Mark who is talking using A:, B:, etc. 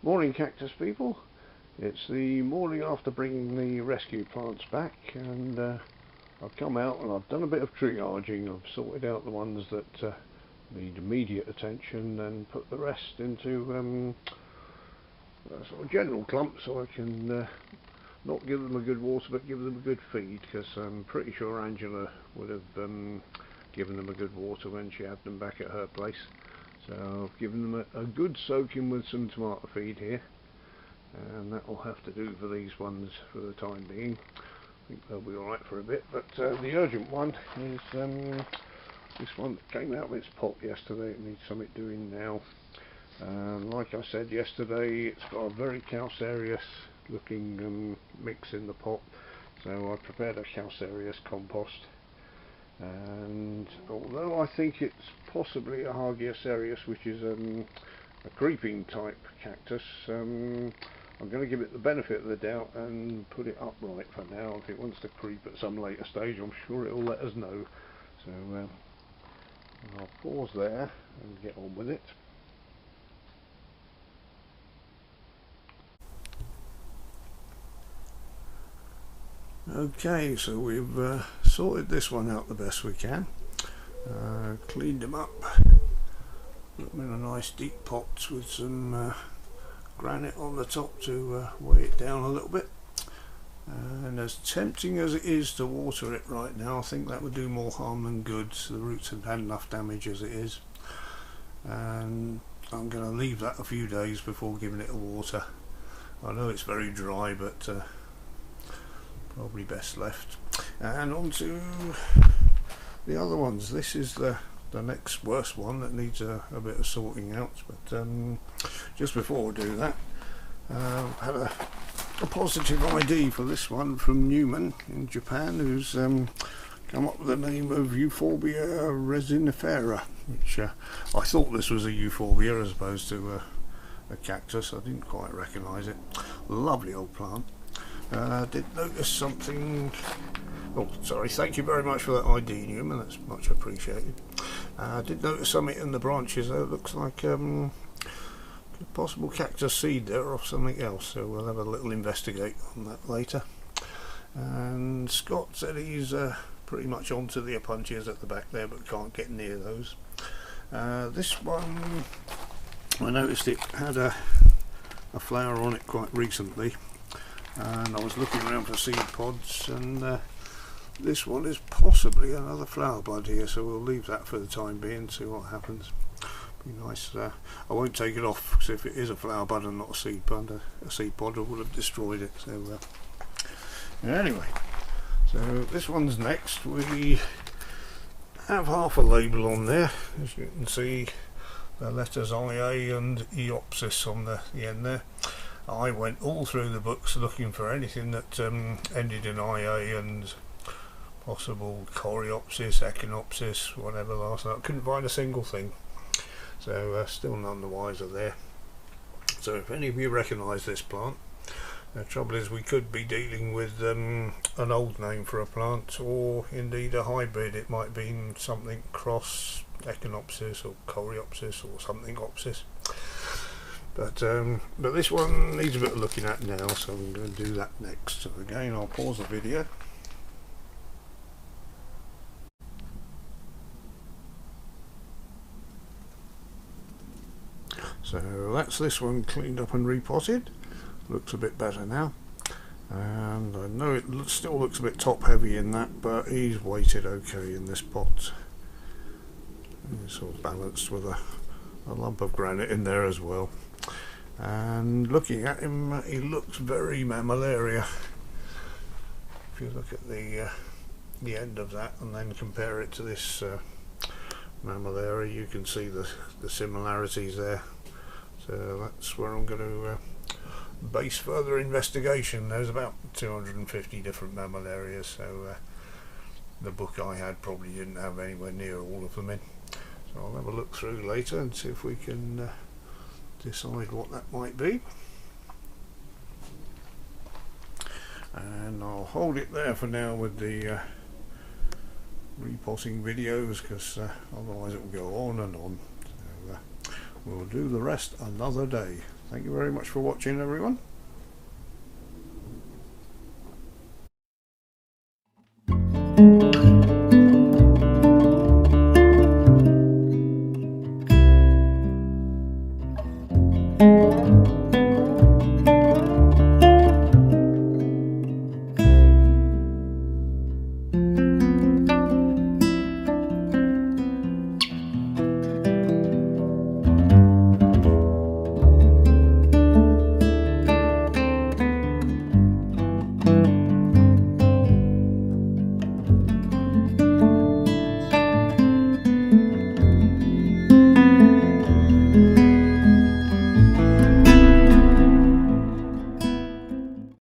A: Morning cactus people. It's the morning after bringing the rescue plants back, and I've come out and I've done a bit of triaging. I've sorted out the ones that need immediate attention and put the rest into a sort of general clump, so I can not give them a good water but give them a good feed, because I'm pretty sure Angela would have given them a good water when she had them back at her place. So I've given them a good soaking with some tomato feed here, and that will have to do for these ones for the time being. I think they'll be alright for a bit, but the urgent one is this one that came out of its pot yesterday. It needs something doing now. Like I said yesterday, it's got a very calcareous looking mix in the pot, so I prepared a calcareous compost. And although I think it's possibly a Hagiacereus, which is a creeping type cactus, I'm going to give it the benefit of the doubt and put it upright for now. If it wants to creep at some later stage, I'm sure it will let us know. So I'll pause there and get on with it. Okay, so we've sorted this one out the best we can. Cleaned them up, put them in a nice deep pot with some granite on the top to weigh it down a little bit. And as tempting as it is to water it right now, I think that would do more harm than good. So the roots have had enough damage as it is, and I'm going to leave that a few days before giving it a water. I know it's very dry, but probably best left. And on to the other ones. This is the next worst one that needs a bit of sorting out, but just before we do that, I had a positive ID for this one from Newman in Japan, who's come up with the name of Euphorbia resinifera, which I thought this was a euphorbia as opposed to a cactus. I didn't quite recognise it. Lovely old plant. Did notice something. Oh, sorry, thank you very much for that ID, Newman, that's much appreciated. Did notice something in the branches there. It looks like a possible cactus seed there or something else, so we'll have a little investigate on that later. And Scott said he's pretty much onto the apunches at the back there, but can't get near those. This one, I noticed it had a flower on it quite recently, and I was looking around for seed pods, and this one is possibly another flower bud here, so we'll leave that for the time being and see what happens. Be nice. I won't take it off, because if it is a flower bud and not a seed pod I would have destroyed it. So anyway, so this one's next. We have half a label on there, as you can see, the letters IA and Eopsis on the end there. I went all through the books looking for anything that ended in IA and possible Coreopsis, Echinopsis, whatever last night. I couldn't find a single thing, so still none the wiser there. So if any of you recognise this plant, the trouble is we could be dealing with an old name for a plant, or indeed a hybrid. It might be something cross Echinopsis or Coreopsis or something opsis. But this one needs a bit of looking at now, so I'm going to do that next. So again, I'll pause the video. So that's this one cleaned up and repotted. Looks a bit better now, and I know it still looks a bit top heavy in that, but he's weighted okay in this pot. He's sort of balanced with a lump of granite in there as well. And looking at him, he looks very mammillaria. If you look at the end of that and then compare it to this mammillaria, you can see the similarities there. So that's where I'm going to base further investigation. There's about 250 different mammillarias, so the book I had probably didn't have anywhere near all of them in. So I'll have a look through later and see if we can decide what that might be. And I'll hold it there for now with the repotting videos, because otherwise it will go on and on. So We'll do the rest another day. Thank you very much for watching, everyone.